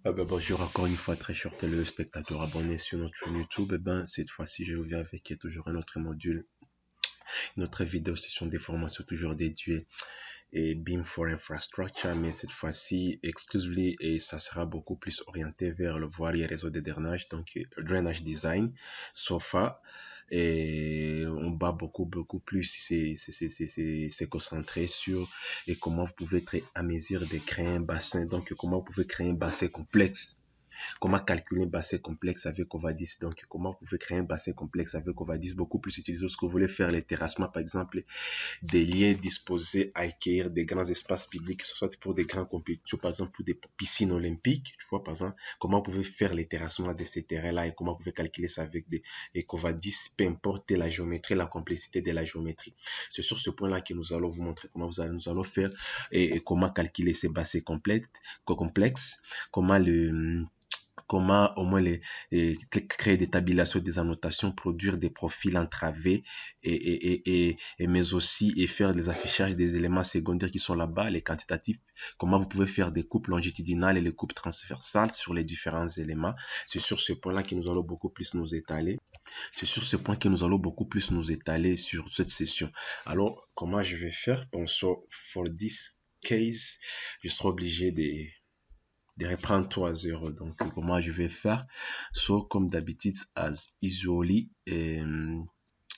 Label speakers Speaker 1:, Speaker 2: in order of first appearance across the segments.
Speaker 1: Bonjour encore une fois, très cher téléspectateur abonné sur notre chaîne YouTube. Cette fois-ci, je reviens avec toujours un autre module, notre vidéo session des formations toujours dédiée et BIM for Infrastructure, mais cette fois-ci exclusively et ça sera beaucoup plus orienté vers le voirie et réseau de drainage, donc drainage design, SOFA. Et on va beaucoup plus c'est concentré sur et comment vous pouvez être à mesure de créer un bassin, donc comment vous pouvez créer un bassin complexe. Comment calculer un bassin complexe avec Covadis. Donc, comment vous pouvez créer un bassin complexe avec Covadis. Beaucoup plus utiliser ce que vous voulez faire, les terrassements, par exemple, des liens disposés à accueillir des grands espaces publics, que ce soit pour des grands compétitions, par exemple, pour des piscines olympiques. Tu vois, par exemple, comment vous pouvez faire les terrassements de ces terrains-là et comment vous pouvez calculer ça avec des Covadis, peu importe la géométrie, la complexité de la géométrie. C'est sur ce point-là que nous allons vous montrer comment nous allons faire et comment calculer ces bassins complexes, comment au moins créer des tabulations, des annotations, produire des profils entravés mais aussi et faire les affichages des éléments secondaires qui sont là-bas, les quantitatifs, comment vous pouvez faire des coupes longitudinales et les coupes transversales sur les différents éléments. C'est sur ce point-là que nous allons beaucoup plus nous étaler. C'est sur ce point que nous allons beaucoup plus nous étaler sur cette session. Alors, comment je vais faire? Bon, so, for this case, je serai obligé de reprendre tout à zéro. Donc, comment je vais faire? So, comme d'habitude, as usually,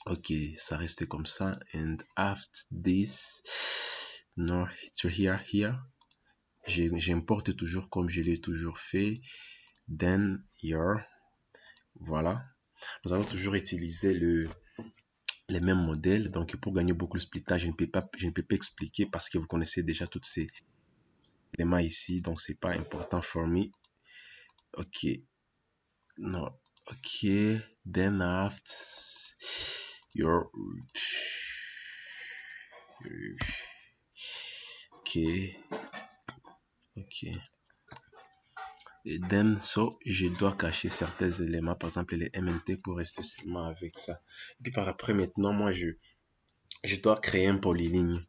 Speaker 1: ok, ça reste comme ça. And after this, no, to here, j'importe toujours comme je l'ai toujours fait. Then, here, voilà. Nous allons toujours utiliser les mêmes modèles. Donc, pour gagner beaucoup de splittage, je ne peux pas expliquer parce que vous connaissez déjà tous ces éléments ici. Donc, c'est pas important for me. Ok. No. Okay. Then after your okay. Okay. Et then so je dois cacher certains éléments, par exemple les MNT pour rester seulement avec ça. Et puis par après maintenant moi je dois créer un polyligne.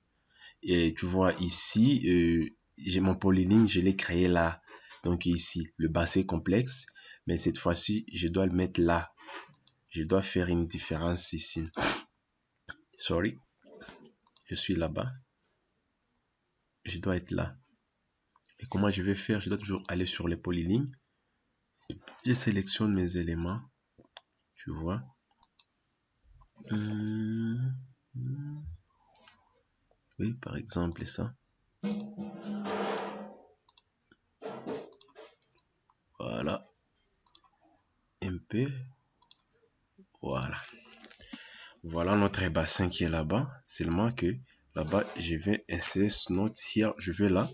Speaker 1: Et tu vois ici j'ai mon polyligne, je l'ai créé là. Donc ici le bassin complexe, mais cette fois-ci je dois le mettre là. Je dois faire une différence ici. Sorry. Je suis là-bas. Je dois être là. Et comment je vais faire? Je dois toujours aller sur les polylignes. Je sélectionne mes éléments. Tu vois. Oui, par exemple, ça. Voilà. Un peu. Voilà. Voilà notre bassin qui est là-bas. Seulement que là-bas, je vais insérer note here. Je vais là.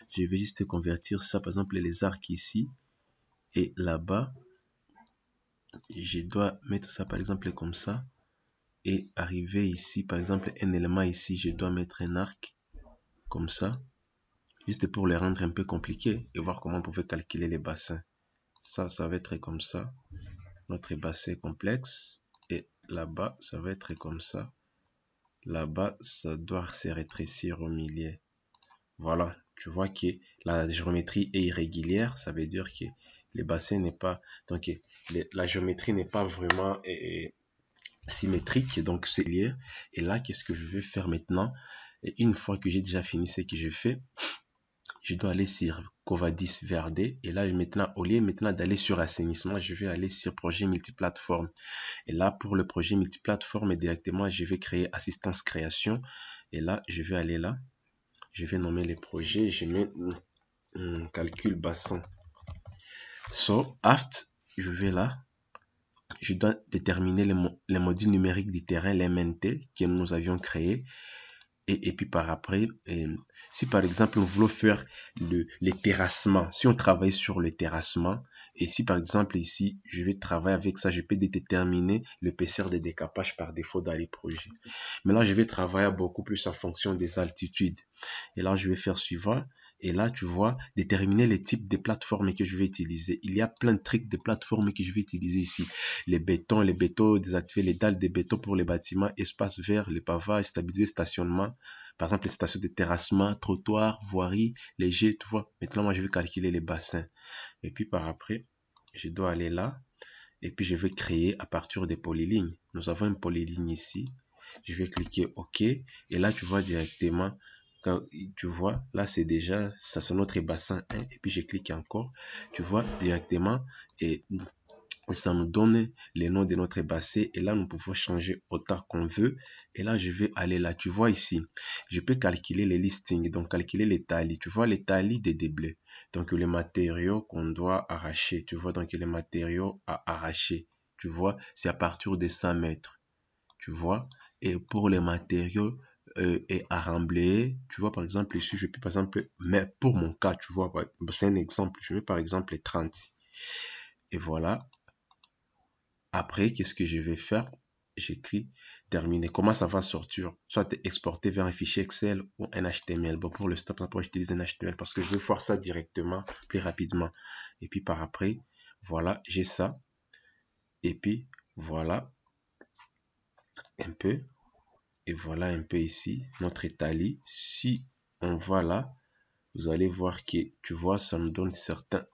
Speaker 1: Je vais juste convertir ça, par exemple, les arcs ici. Et là-bas, je dois mettre ça, par exemple, comme ça. Et arriver ici, par exemple, un élément ici, je dois mettre un arc comme ça. Juste pour les rendre un peu compliqués et voir comment on pouvait calculer les bassins. Ça va être comme ça. Notre bassin complexe. Et là-bas, ça va être comme ça. Là-bas, ça doit se rétrécir au milieu. Voilà. Tu vois que la géométrie est irrégulière. Ça veut dire que le bassin n'est pas... Donc, la géométrie n'est pas vraiment symétrique. Donc, c'est lié. Et là, qu'est-ce que je vais faire maintenant? Et une fois que j'ai déjà fini ce que je fais, je dois aller sur Covadis Verde. Et là, maintenant, au lieu maintenant d'aller sur assainissement, je vais aller sur projet multiplateforme. Et là, pour le projet multiplateforme, directement, je vais créer assistance création. Et là, je vais aller là. Je vais nommer les projets. Je mets calcul bassin. So, after, je vais là. Je dois déterminer les modules numériques du terrain, les MNT, que nous avions créés. Et puis par après, si par exemple nous voulons faire les terrassements, si on travaille sur le terrassement, et si par exemple ici, je vais travailler avec ça, je peux déterminer l'épaisseur de décapage par défaut dans les projets. Mais là, je vais travailler beaucoup plus en fonction des altitudes. Et là, je vais faire suivant. Et là, tu vois, déterminer les types de plateformes que je vais utiliser. Il y a plein de trucs de plateformes que je vais utiliser ici. Les bétons, désactiver les dalles de béton pour les bâtiments, espace vert, les pavages, stabiliser stationnement, Par exemple, les stations de terrassement, trottoir, voirie, léger, tu vois. Maintenant, moi, je vais calculer les bassins. Et puis, par après, je dois aller là. Et puis, je vais créer à partir des polylignes. Nous avons une polyligne ici. Je vais cliquer OK. Et là, tu vois directement, quand tu vois, là, c'est déjà, ça c'est notre bassin 1. Et puis, je clique encore. Tu vois directement. Et ça nous donne les noms de notre bassin. Et là, nous pouvons changer autant qu'on veut. Et là, je vais aller là. Tu vois ici, je peux calculer les listings. Donc, calculer les talis. Tu vois les talis des déblais. Donc, les matériaux qu'on doit arracher. Tu vois, donc les matériaux à arracher. Tu vois, c'est à partir de 100 mètres. Tu vois. Et pour les matériaux et à remblayer, tu vois, par exemple, ici, je peux, par exemple, mais pour mon cas, tu vois, c'est un exemple. Je vais, par exemple, 30. Et voilà. Après, qu'est-ce que je vais faire? J'écris terminé. Comment ça va sortir? Soit exporter vers un fichier Excel ou un HTML. Bon, pour le stop, après, j'utilise un HTML parce que je veux voir ça directement, plus rapidement. Et puis par après, voilà, j'ai ça. Et puis voilà un peu. Et voilà un peu ici, notre étali. Si on va là, vous allez voir que, tu vois, ça me donne certains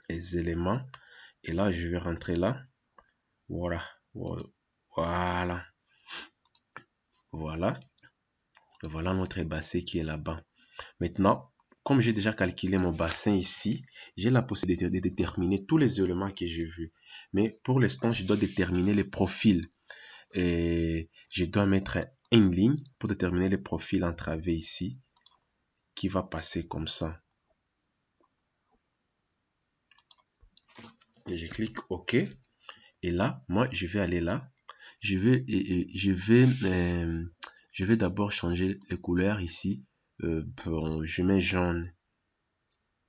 Speaker 1: éléments. Et là, je vais rentrer là. Voilà. Voilà. Voilà. Voilà notre bassin qui est là-bas. Maintenant, comme j'ai déjà calculé mon bassin ici, j'ai la possibilité de déterminer tous les éléments que j'ai vus. Mais pour l'instant, je dois déterminer les profils. Et je dois mettre une ligne pour déterminer les profils entravés ici, qui va passer comme ça. Et je clique OK. Et là, moi, je vais aller là. Je vais d'abord changer les couleurs ici. Je mets jaune.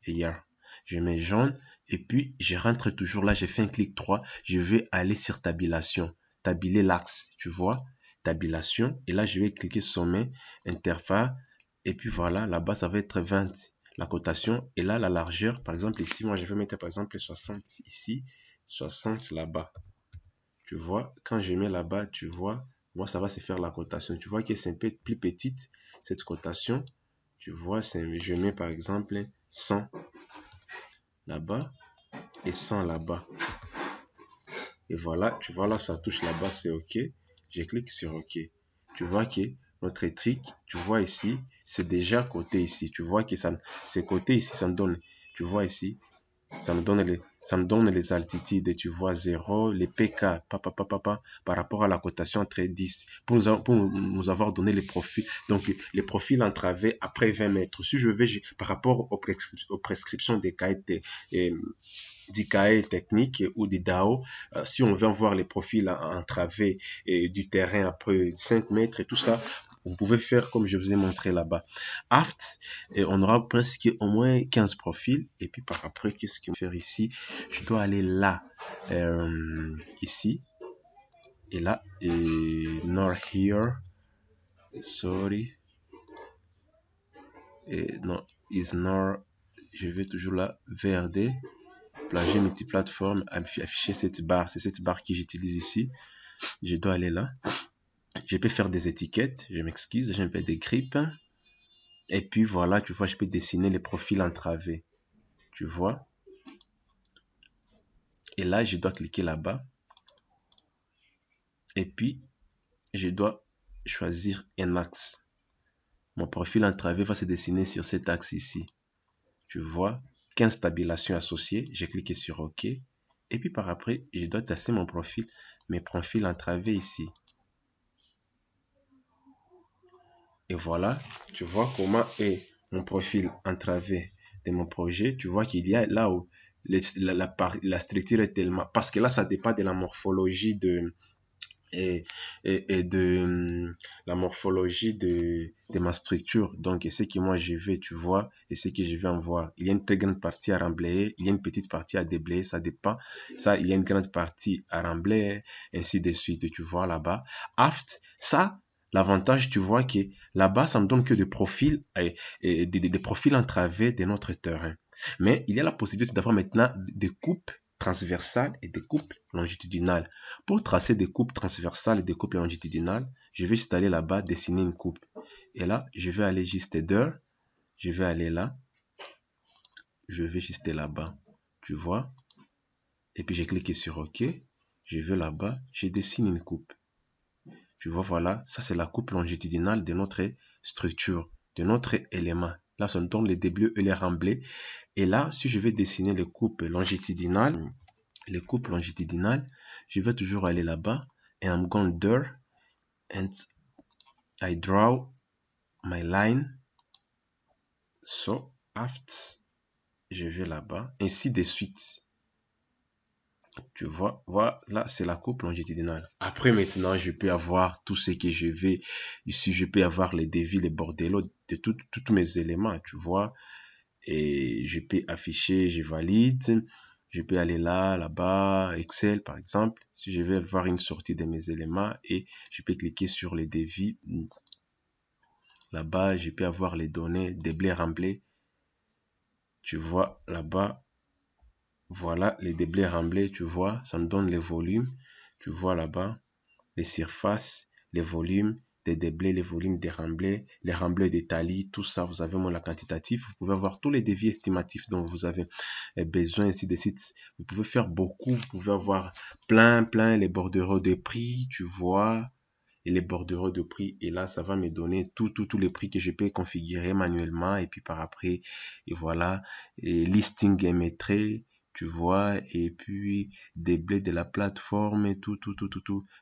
Speaker 1: Hier, je mets jaune. Et puis, je rentre toujours là. J'ai fait un clic droit. Je vais aller sur tabulation. Tabuler l'axe, tu vois. Tabulation. Et là, je vais cliquer sommet, interface. Et puis voilà, là-bas, ça va être 20. La cotation. Et là, la largeur, par exemple, ici, moi, je vais mettre, par exemple, 60 ici. 60 là-bas. Tu vois, quand je mets là-bas, tu vois, moi, ça va se faire la cotation. Tu vois que c'est un peu plus petite, cette cotation. Tu vois, je mets, par exemple, 100 là-bas et 100 là-bas. Et voilà, tu vois là, ça touche là-bas, c'est OK. Je clique sur OK. Tu vois que notre trick, tu vois ici, c'est déjà côté ici. Tu vois que ça, c'est côté ici, ça me donne. Tu vois ici, ça me donne les altitudes. Et tu vois 0, les PK, par rapport à la cotation entre 10. Pour nous avoir donné les profils. Donc, les profils entravés après 20 mètres. Si je vais, par rapport aux prescriptions des cahiers d'ICAE technique ou des DAO, si on veut voir les profils entravés et du terrain après 5 mètres et tout ça, vous pouvez faire comme je vous ai montré là-bas. Aft, et on aura presque au moins 15 profils. Et puis par après, qu'est-ce que je vais faire ici? Je dois aller là, ici, et là, et not here, sorry, et non, is not, je vais toujours là, VRD, plagier multiplateforme, afficher cette barre. C'est cette barre que j'utilise ici. Je dois aller là. Je peux faire des étiquettes. Je m'excuse, j'ai un peu des grippes. Et puis voilà, tu vois, je peux dessiner les profils entravés. Tu vois. Et là, je dois cliquer là-bas. Et puis, je dois choisir un axe. Mon profil entravé va se dessiner sur cet axe ici. Tu vois, 15 tabulations associées. J'ai cliqué sur OK. Et puis par après, je dois tasser mon profil, mes profils entravés ici. Et voilà, tu vois comment est mon profil entravé de mon projet. Tu vois qu'il y a là où la structure est tellement... Parce que là, ça dépend de la morphologie et de la morphologie de ma structure. Donc, ce que moi je veux, tu vois, et ce que je veux en voir. Il y a une très grande partie à remblayer, il y a une petite partie à déblayer, ça dépend. Ça, il y a une grande partie à remblayer, ainsi de suite, tu vois là-bas. Aft, ça, l'avantage, tu vois que là-bas, ça me donne que des profils et des profils entravés de notre terrain. Mais il y a la possibilité d'avoir maintenant des coupes transversales et des coupes longitudinales. Pour tracer des coupes transversales et des coupes longitudinales, je vais juste aller là-bas, dessiner une coupe. Et là, je vais aller juste there. Je vais aller là. Je vais juste là-bas. Tu vois? Et puis j'ai cliqué sur OK. Je vais là-bas. Je dessine une coupe. Tu vois, voilà. Ça, c'est la coupe longitudinale de notre structure, de notre élément. Là, ça nous donne les déblais et les remblais. Et là, si je vais dessiner les coupes longitudinales, je vais toujours aller là-bas. Et I'm going there. And I draw my line. So, after, je vais là-bas. Ainsi de suite. Tu vois, voilà, c'est la coupe longitudinale. Après, maintenant, je peux avoir tout ce que je veux. Ici, je peux avoir les dévis, les bordellos de tous mes éléments, tu vois. Et je peux afficher, je valide. Je peux aller là, là-bas, Excel, par exemple. Si je veux voir une sortie de mes éléments et je peux cliquer sur les dévis. Là-bas, je peux avoir les données, déblais, remblais. Tu vois, là-bas. Voilà, les déblais remblais, tu vois, ça me donne les volumes. Tu vois là-bas, les surfaces, les volumes des déblais, les volumes des remblais, les remblais des talis, tout ça, vous avez la quantitatif. Vous pouvez avoir tous les devis estimatifs dont vous avez besoin, ainsi de suite. Vous pouvez faire beaucoup, vous pouvez avoir plein, les bordereaux de prix, tu vois, et les bordereaux de prix. Et là, ça va me donner tous les prix que je peux configurer manuellement. Et puis par après, et voilà, et listing émettré, tu vois, et puis des blés de la plateforme et tout.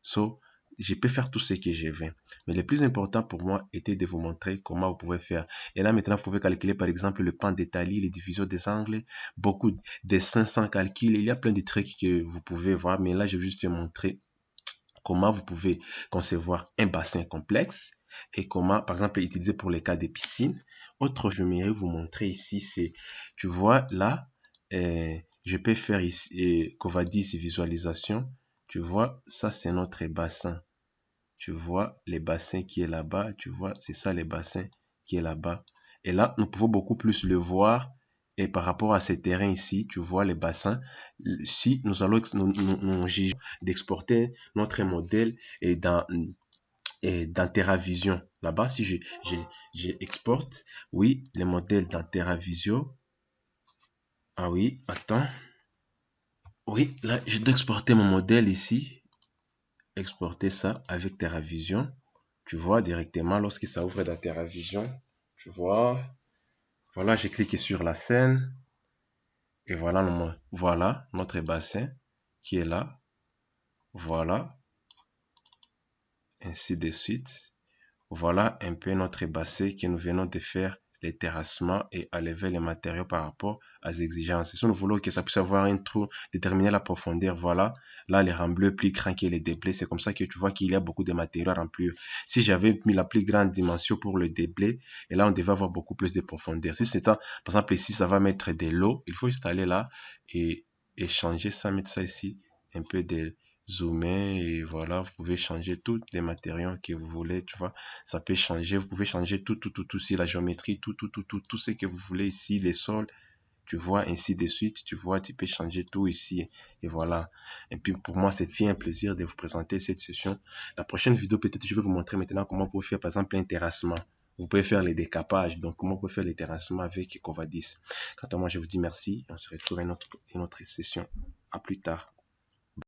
Speaker 1: So, je peux faire tout ce que je veux. Mais le plus important pour moi était de vous montrer comment vous pouvez faire. Et là, maintenant, vous pouvez calculer, par exemple, le pan des talis, les divisions des angles, beaucoup de 500 calculs. Il y a plein de trucs que vous pouvez voir. Mais là, je vais juste te montrer comment vous pouvez concevoir un bassin complexe et comment, par exemple, utiliser pour les cas des piscines. Autre, je vais vous montrer ici, c'est, tu vois, là, je peux faire ici, Covadis visualisation. Tu vois, ça, c'est notre bassin. Tu vois, les bassins qui est là-bas, tu vois, c'est ça, les bassins qui est là-bas. Et là, nous pouvons beaucoup plus le voir. Et par rapport à ces terrains ici, tu vois les bassins. Si nous allons nous juger d'exporter notre modèle et dans TerraVision. Là-bas, si j'exporte, oui, les modèles dans TerraVision. Ah oui, attends. Oui, là, je dois exporter mon modèle ici. Exporter ça avec TerraVision. Tu vois directement lorsque ça ouvre dans TerraVision. Tu vois. Voilà, j'ai cliqué sur la scène. Et voilà notre bassin qui est là. Voilà. Ainsi de suite. Voilà un peu notre bassin que nous venons de faire les terrassements et enlever les matériaux par rapport aux exigences. Si nous voulons que ça puisse avoir un trou, déterminer la profondeur, voilà. Là, les rembleux plus grands que les déblais, c'est comme ça que tu vois qu'il y a beaucoup de matériaux à remplir. Si j'avais mis la plus grande dimension pour le déblai, et là, on devait avoir beaucoup plus de profondeur. Si c'est par exemple, ici, ça va mettre de l'eau, il faut installer là et changer ça, mettre ça ici, un peu de zoomer et voilà, vous pouvez changer tous les matériaux que vous voulez, tu vois, ça peut changer, vous pouvez changer tout, ici, la géométrie, tout ce que vous voulez ici, les sols, tu vois, ainsi de suite, tu vois, tu peux changer tout ici, et voilà. Et puis pour moi, c'est un plaisir de vous présenter cette session. La prochaine vidéo, peut-être, je vais vous montrer maintenant comment vous pouvez faire, par exemple, un terrassement. Vous pouvez faire les décapages, donc comment vous pouvez faire les terrassements avec Covadis. Quant à moi, je vous dis merci, et on se retrouve à une autre session. À plus tard.